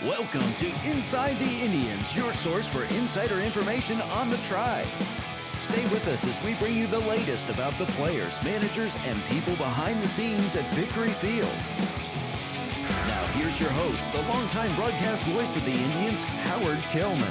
Welcome to Inside the Indians, your source for insider information on the Tribe. Stay with us as we bring you the latest about the players, managers, and people behind the scenes at Victory Field. Now here's your host, the longtime broadcast voice of the Indians, Howard Kellman.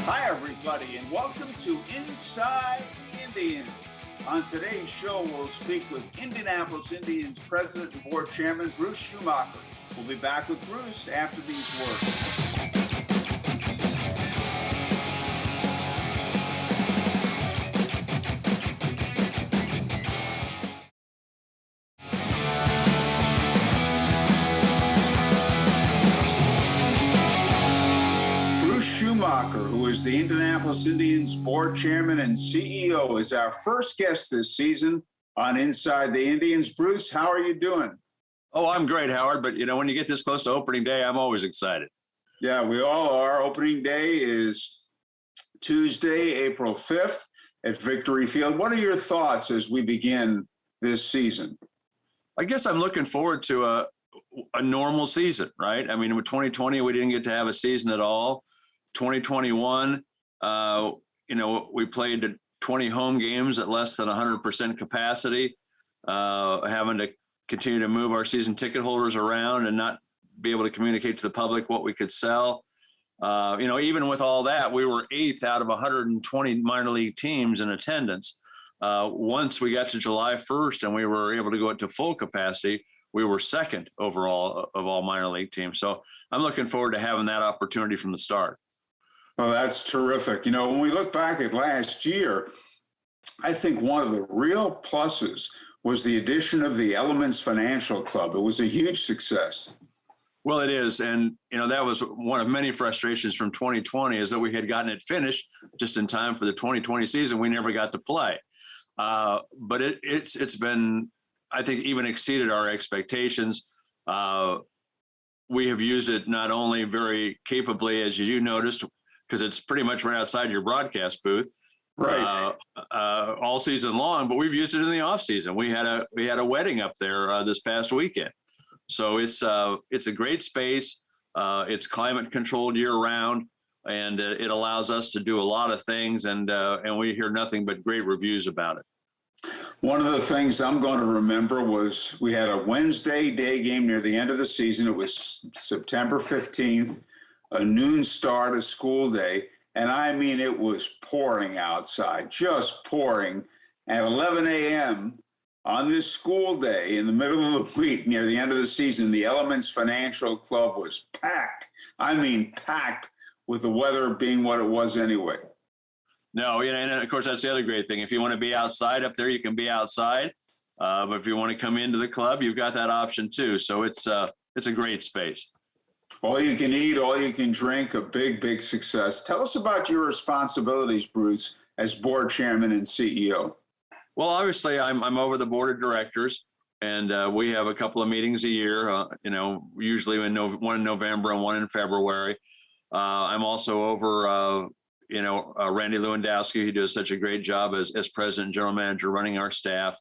Hi everybody, and welcome to Inside the Indians. On today's show, we'll speak with Indianapolis Indians President and Board Chairman Bruce Schumacher. We'll be back with Bruce after these words. Bruce Schumacher, who is the Indianapolis Indians Board Chairman and CEO, is our first guest this season on Inside the Indians. Bruce, how are you doing? Oh, I'm great, Howard. But, when you get this close to opening day, I'm always excited. Yeah, we all are. Opening day is Tuesday, April 5th at Victory Field. What are your thoughts as we begin this season? I guess I'm looking forward to a normal season, right? I mean, with 2020, we didn't get to have a season at all. 2021, we played 20 home games at less than 100% capacity, having to continue to move our season ticket holders around and not be able to communicate to the public what we could sell. Even with all that, we were 8th out of 120 minor league teams in attendance. Once we got to July 1st and we were able to go up to full capacity, we were 2nd overall of all minor league teams. So I'm looking forward to having that opportunity from the start. Oh, that's terrific. When we look back at last year, I think one of the real pluses was the addition of the Elements Financial Club. It was a huge success. Well, it is. And, that was one of many frustrations from 2020 is that we had gotten it finished just in time for the 2020 season. We never got to play. But it's been, I think, even exceeded our expectations. We have used it not only very capably, as you noticed, because it's pretty much right outside your broadcast booth. Right. All season long, but we've used it in the off season. We had a wedding up there this past weekend, so it's a great space. It's climate controlled year round, and it allows us to do a lot of things. And we hear nothing but great reviews about it. One of the things I'm going to remember was we had a Wednesday day game near the end of the season. It was September 15th, a noon start, a school day. And I mean, it was pouring outside, just pouring. At 11 a.m. on this school day in the middle of the week, near the end of the season, the Elements Financial Club was packed. I mean, packed, with the weather being what it was anyway. No, and of course, that's the other great thing. If you want to be outside up there, you can be outside. But if you want to come into the club, you've got that option too. So it's a great space. All you can eat, all you can drink, a big, big success. Tell us about your responsibilities, Bruce, as board chairman and CEO. Well, obviously, I'm over the board of directors, and we have a couple of meetings a year, usually one in November and one in February. I'm also over, Randy Lewandowski, who does such a great job as president and general manager running our staff.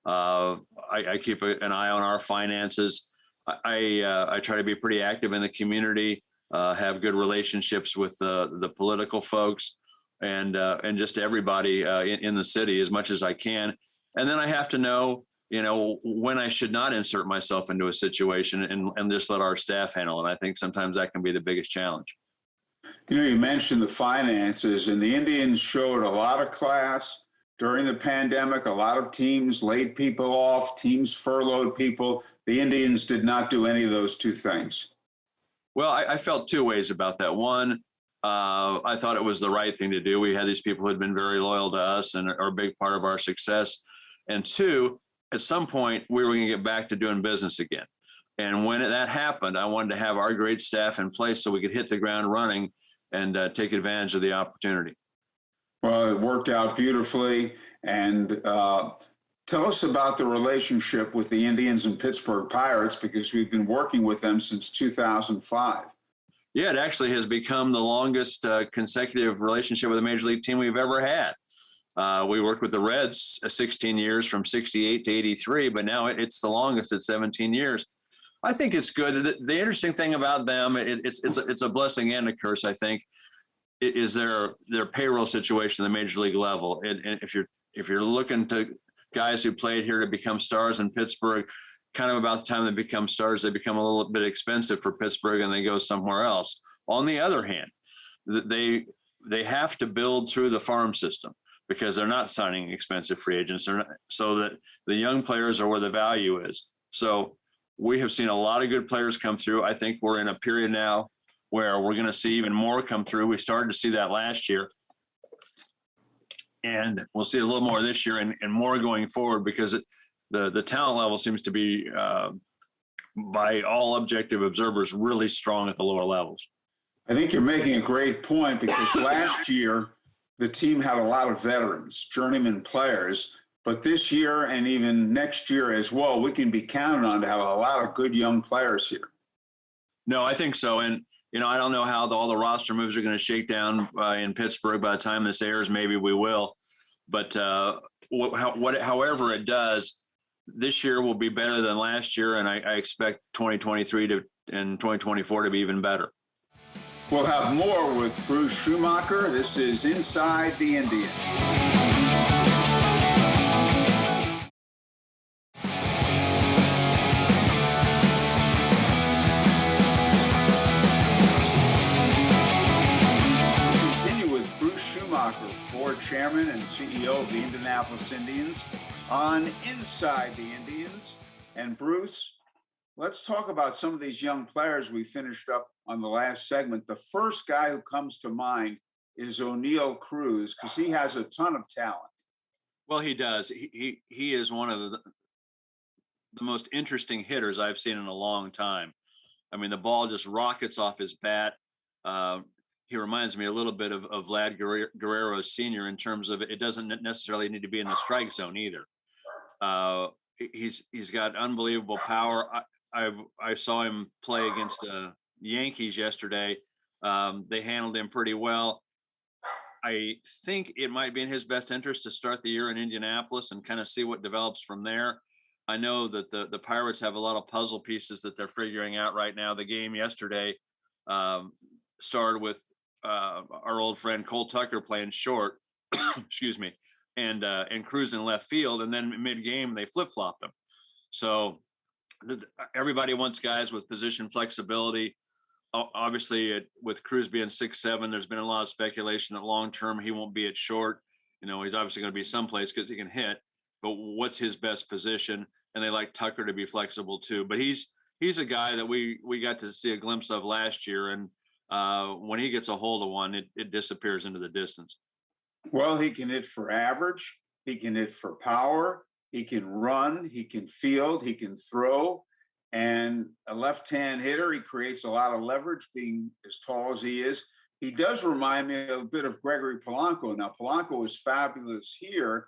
I keep an eye on our finances. I try to be pretty active in the community, have good relationships with the political folks and just everybody in the city as much as I can. And then I have to know, when I should not insert myself into a situation and just let our staff handle it. I think sometimes that can be the biggest challenge. You mentioned the finances, and the Indians showed a lot of class during the pandemic. A lot of teams laid people off, teams furloughed people. The Indians did not do any of those two things. Well, I felt two ways about that. One, I thought it was the right thing to do. We had these people who had been very loyal to us and are a big part of our success. And two, at some point, we were going to get back to doing business again. And when that happened, I wanted to have our great staff in place so we could hit the ground running and take advantage of the opportunity. Well, it worked out beautifully. And tell us about the relationship with the Indians and Pittsburgh Pirates, because we've been working with them since 2005. Yeah, it actually has become the longest consecutive relationship with a major league team we've ever had. We worked with the Reds 16 years from 68 to 83, but now it's the longest at 17 years. I think it's good. The interesting thing about them, it's a blessing and a curse, I think, is their payroll situation at the major league level. And if you're looking to guys who played here to become stars in Pittsburgh, kind of about the time they become stars, they become a little bit expensive for Pittsburgh and they go somewhere else. On the other hand, they have to build through the farm system because they're not signing expensive free agents. So that the young players are where the value is. So we have seen a lot of good players come through. I think we're in a period now where we're going to see even more come through. We started to see that last year. And we'll see a little more this year and more going forward because the talent level seems to be, by all objective observers, really strong at the lower levels. I think you're making a great point because last year the team had a lot of veterans, journeyman players, but this year and even next year as well, we can be counted on to have a lot of good young players here. No, I think so. And, I don't know how all the roster moves are going to shake down in Pittsburgh by the time this airs. Maybe we will. But however it does, this year will be better than last year. And I expect 2023 and 2024 to be even better. We'll have more with Bruce Schumacher. This is Inside the Indians. Board Chairman and CEO of the Indianapolis Indians on Inside the Indians. And Bruce, let's talk about some of these young players we finished up on the last segment. The first guy who comes to mind is O'Neal Cruz because he has a ton of talent. Well, he does. He is one of the most interesting hitters I've seen in a long time. I mean, the ball just rockets off his bat. He reminds me a little bit of Vlad Guerrero Sr. in terms of it doesn't necessarily need to be in the strike zone either. He's got unbelievable power. I saw him play against the Yankees yesterday. They handled him pretty well. I think it might be in his best interest to start the year in Indianapolis and kind of see what develops from there. I know that the Pirates have a lot of puzzle pieces that they're figuring out right now. The game yesterday started with our old friend Cole Tucker playing short, excuse me, and Cruz in left field, and then mid-game they flip-flopped him. So everybody wants guys with position flexibility. Obviously, with Cruz being 6'7", there's been a lot of speculation that long-term he won't be at short. He's obviously going to be someplace because he can hit, but what's his best position? And they like Tucker to be flexible too. But he's a guy that we got to see a glimpse of last year, and when he gets a hold of one, it disappears into the distance. Well, he can hit for average. He can hit for power. He can run. He can field. He can throw. And a left-hand hitter, he creates a lot of leverage being as tall as he is. He does remind me a bit of Gregory Polanco. Now, Polanco was fabulous here,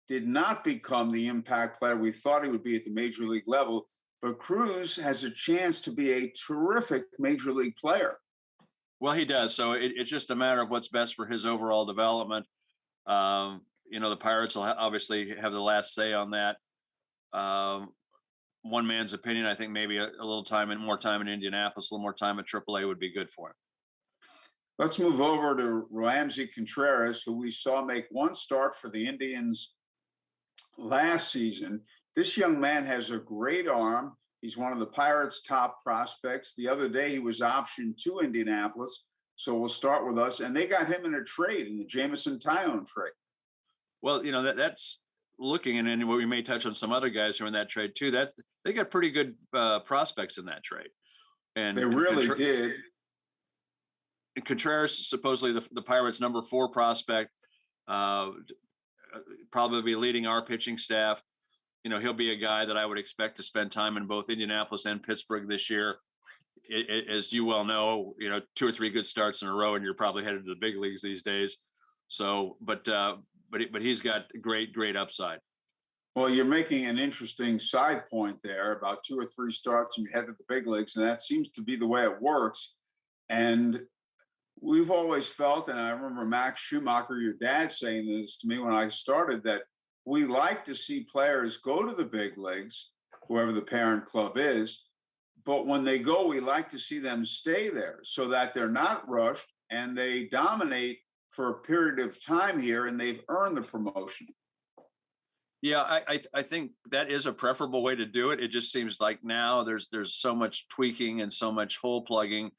did not become the impact player we thought he would be at the major league level. But Cruz has a chance to be a terrific major league player. Well, he does. So it's just a matter of what's best for his overall development. The Pirates will obviously have the last say on that. One man's opinion, I think maybe a little more time in Indianapolis, a little more time at AAA would be good for him. Let's move over to Ramsey Contreras, who we saw make one start for the Indians last season. This young man has a great arm. He's one of the Pirates' top prospects. The other day, he was optioned to Indianapolis. So we'll start with us. And they got him in a trade, in the Jameson Taillon trade. Well, that's looking, and then we may touch on some other guys who are in that trade too. That they got pretty good prospects in that trade. And they really did. And Contreras, supposedly the Pirates' number 4 prospect, probably be leading our pitching staff. He'll be a guy that I would expect to spend time in both Indianapolis and Pittsburgh this year. As you well know, 2 or 3 good starts in a row, and you're probably headed to the big leagues these days. So, but he's got great upside. Well, you're making an interesting side point there about 2 or 3 starts and you head to the big leagues, and that seems to be the way it works. And we've always felt, and I remember Max Schumacher, your dad, saying this to me when I started, that we like to see players go to the big leagues, whoever the parent club is, but when they go, we like to see them stay there so that they're not rushed and they dominate for a period of time here and they've earned the promotion. Yeah, I think that is a preferable way to do it. It just seems like now there's so much tweaking and so much hole plugging.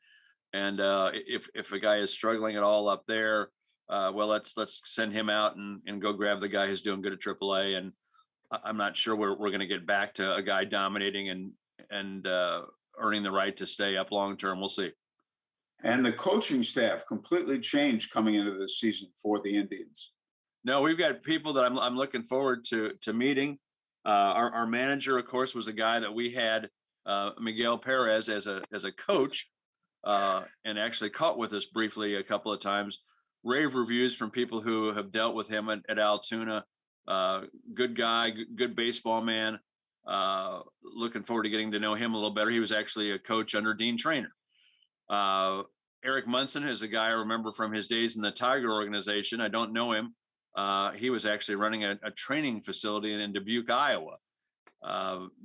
And if a guy is struggling at all up there, well, let's send him out and go grab the guy who's doing good at AAA. And I'm not sure we're going to get back to a guy dominating and earning the right to stay up long term. We'll see. And the coaching staff completely changed coming into this season for the Indians. No, we've got people that I'm looking forward to meeting. Our manager, of course, was a guy that we had, Miguel Perez, as a coach, and actually caught with us briefly a couple of times. Rave reviews from people who have dealt with him at Altoona. Good guy, good baseball man. Looking forward to getting to know him a little better. He was actually a coach under Dean Traynor. Eric Munson is a guy I remember from his days in the Tiger organization. I don't know him. He was actually running a training facility in Dubuque, Iowa.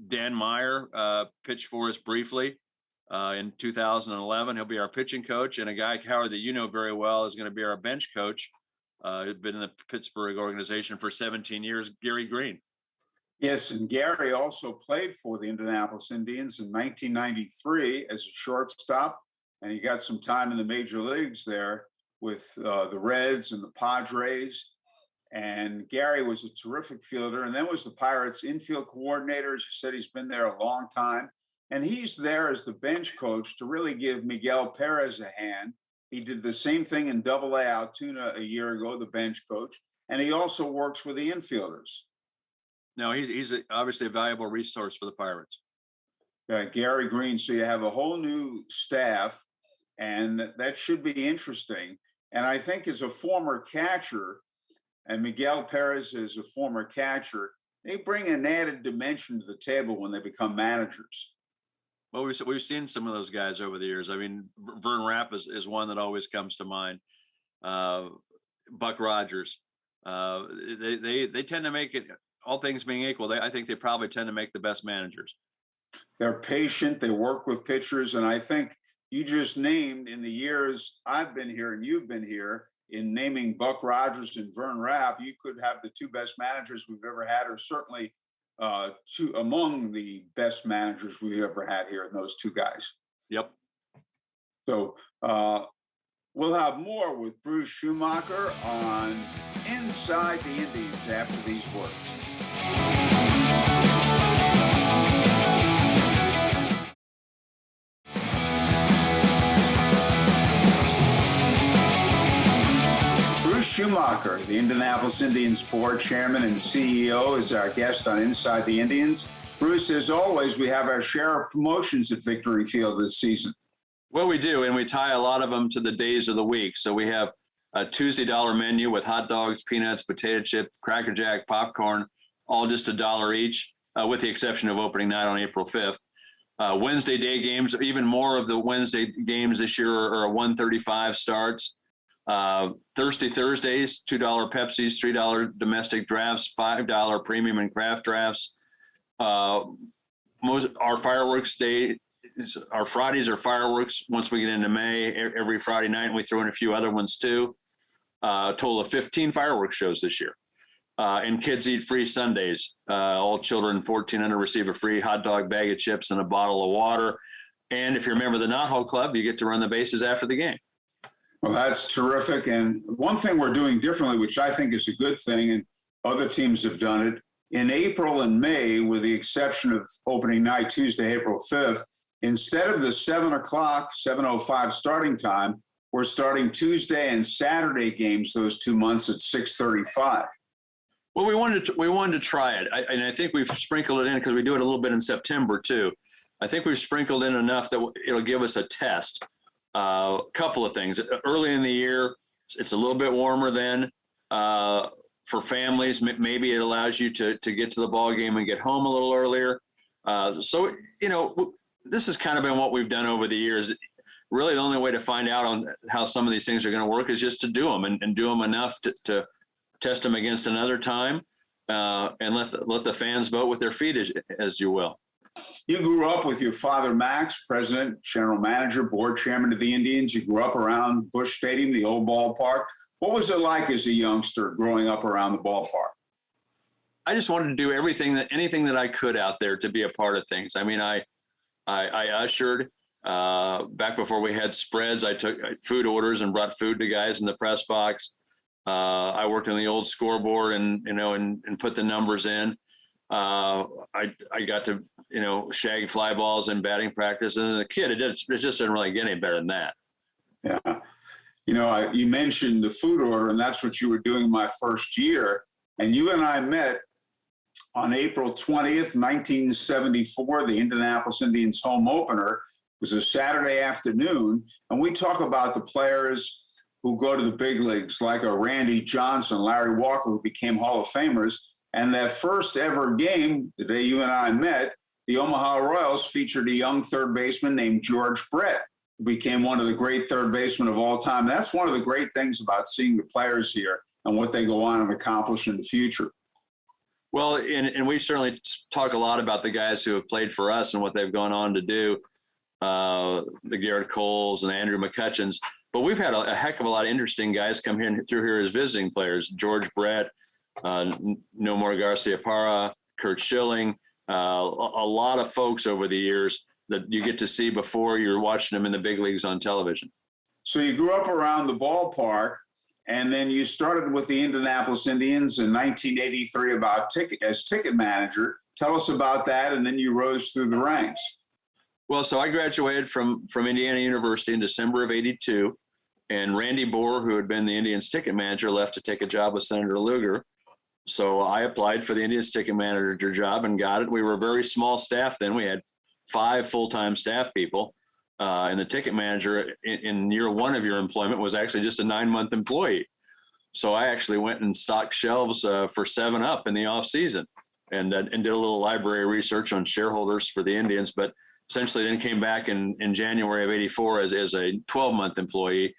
Dan Meyer pitched for us briefly in 2011. He'll be our pitching coach. And a guy, Howard, that you know very well is going to be our bench coach. He's been in the Pittsburgh organization for 17 years, Gary Green. Yes, and Gary also played for the Indianapolis Indians in 1993 as a shortstop, and he got some time in the major leagues there with the Reds and the Padres. And Gary was a terrific fielder, and then was the Pirates infield coordinator. As you said, he's been there a long time. And he's there as the bench coach to really give Miguel Perez a hand. He did the same thing in Double-A Altoona a year ago, the bench coach. And he also works with the infielders. No, he's obviously a valuable resource for the Pirates. Gary Green. So you have a whole new staff, and that should be interesting. And I think as a former catcher, and Miguel Perez is a former catcher, they bring an added dimension to the table when they become managers. Well, we've seen some of those guys over the years. I mean, Vern Rapp is one that always comes to mind. Buck Rogers. They tend to make it, all things being equal, I think they probably tend to make the best managers. They're patient. They work with pitchers. And I think you just named, in the years I've been here and you've been here, in naming Buck Rogers and Vern Rapp, you could have the two best managers we've ever had, or certainly two among the best managers we've ever had here in those two guys. Yep. So we'll have more with Bruce Schumacher on Inside the Indians after these words. Schumacher, the Indianapolis Indians board chairman and CEO, is our guest on Inside the Indians. Bruce, as always, we have our share of promotions at Victory Field this season. Well, we do, and we tie a lot of them to the days of the week. So we have a Tuesday dollar menu with hot dogs, peanuts, potato chip, Cracker Jack, popcorn, all just $1 each, with the exception of opening night on April 5th. Wednesday day games, even more of the Wednesday games this year are 1:35 starts. Thursdays, $2 Pepsis, $3 domestic drafts, $5 premium and craft drafts. Most our fireworks day, our Fridays are fireworks. Once we get into May, every Friday night, and we throw in a few other ones too. A total of 15 fireworks shows this year. And kids eat free Sundays. All children 14 under receive a free hot dog, bag of chips, and a bottle of water. And if you're a member of the Naho Club, you get to run the bases after the game. Well, that's terrific. And one thing we're doing differently, which I think is a good thing, and other teams have done it, in April and May, with the exception of opening night, Tuesday, April 5th, instead of the 7 o'clock, 7:05 starting time, we're starting Tuesday and Saturday games those 2 months at 6:35. Well, we wanted to try it. And I think we've sprinkled it in because we do it a little bit in September too. I think we've sprinkled in enough that it'll give us a test. Couple of things. Early in the year, it's a little bit warmer then. For families, maybe it allows you to get to the ball game and get home a little earlier. So, this has kind of been what we've done over the years. Really, the only way to find out on how some of these things are going to work is just to do them and do them enough to test them against another time, and let the fans vote with their feet, as you will. You grew up with your father, Max, president, general manager, board chairman of the Indians. You grew up around Busch Stadium, the old ballpark. What was it like as a youngster growing up around the ballpark? I just wanted to do anything that I could out there to be a part of things. I mean, I ushered back before we had spreads. I took food orders and brought food to guys in the press box. I worked on the old scoreboard and put the numbers in. I got to, shag fly balls in batting practice. And as a kid, it just didn't really get any better than that. Yeah. You mentioned the food order, and that's what you were doing my first year. And you and I met on April 20th, 1974, the Indianapolis Indians home opener. It was a Saturday afternoon. And we talk about the players who go to the big leagues, like a Randy Johnson, Larry Walker, who became Hall of Famers. And that first ever game, the day you and I met, the Omaha Royals featured a young third baseman named George Brett, who became one of the great third basemen of all time. And that's one of the great things about seeing the players here and what they go on and accomplish in the future. Well, and we certainly talk a lot about the guys who have played for us and what they've gone on to do, the Garrett Coles and Andrew McCutcheons. But we've had a heck of a lot of interesting guys come through here as visiting players. George Brett, Nomar Garciaparra, Kurt Schilling, a lot of folks over the years that you get to see before you're watching them in the big leagues on television. So you grew up around the ballpark, and then you started with the Indianapolis Indians in 1983 as ticket manager. Tell us about that, and then you rose through the ranks. Well, so I graduated from Indiana University in December of '82, and Randy Bohr, who had been the Indians ticket manager, left to take a job with Senator Lugar. So I applied for the Indians ticket manager job and got it. We were a very small staff then. We had 5 full-time staff people. And the ticket manager in year one of your employment was actually just a 9-month employee. So I actually went and stocked shelves for 7-Up in the off season and did a little library research on shareholders for the Indians, but essentially then came back in January of '84 as a 12-month employee,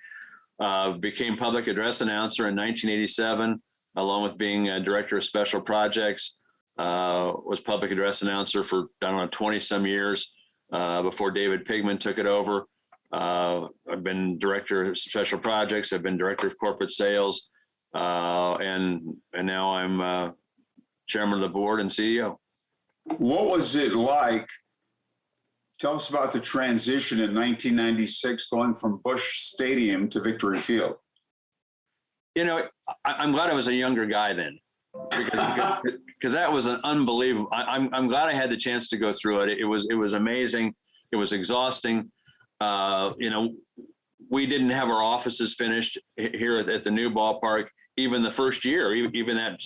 became public address announcer in 1987, along with being a director of special projects, was public address announcer for, 20 some years. Before David Pigman took it over. I've been director of special projects. I've been director of corporate sales. And now I'm chairman of the board and CEO. What was it like? Tell us about the transition in 1996 going from Busch Stadium to Victory Field. I'm glad I was a younger guy then. Because that was an unbelievable. I'm glad I had the chance to go through it. It was amazing. It was exhausting. We didn't have our offices finished here at the new ballpark. Even the first year, even that,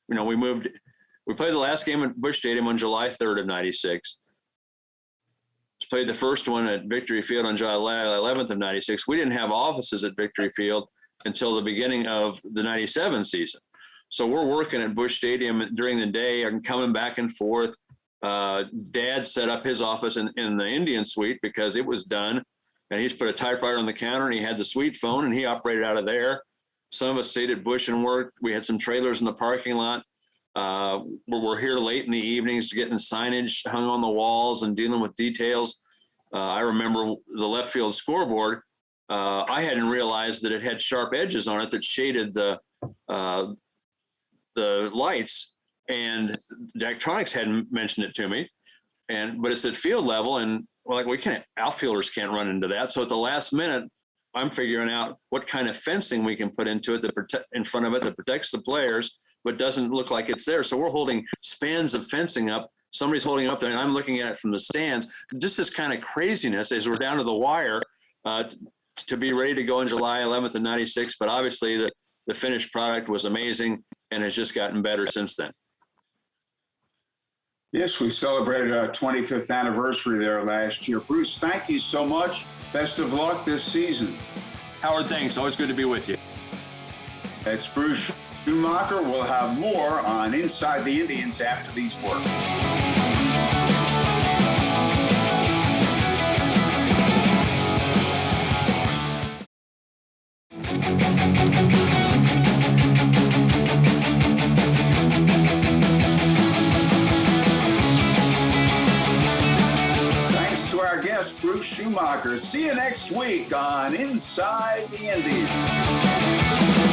we played the last game at Busch Stadium on July 3rd of '96. Played the first one at Victory Field on July 11th of '96. We didn't have offices at Victory Field until the beginning of the '97 season. So we're working at Busch Stadium during the day and coming back and forth. Dad set up his office in the Indian suite because it was done. And he's put a typewriter on the counter and he had the suite phone and he operated out of there. Some of us stayed at Busch and worked. We had some trailers in the parking lot. We're here late in the evenings to getting signage hung on the walls and dealing with details. I remember the left field scoreboard. I hadn't realized that it had sharp edges on it that shaded the lights, and Daktronics hadn't mentioned it to me, but it's at field level, and outfielders can't run into that. So at the last minute, I'm figuring out what kind of fencing we can put into it in front of it that protects the players, but doesn't look like it's there. So we're holding spans of fencing up. Somebody's holding it up there, and I'm looking at it from the stands. Just this kind of craziness as we're down to the wire to be ready to go on July 11th of '96. But obviously the finished product was amazing and has just gotten better since then. Yes, we celebrated our 25th anniversary there last year. Bruce, thank you so much. Best of luck this season. Howard, thanks. Always good to be with you. That's Bruce Schumacher. We'll have more on Inside the Indians after these words. Schumacher. See you next week on Inside the Indians.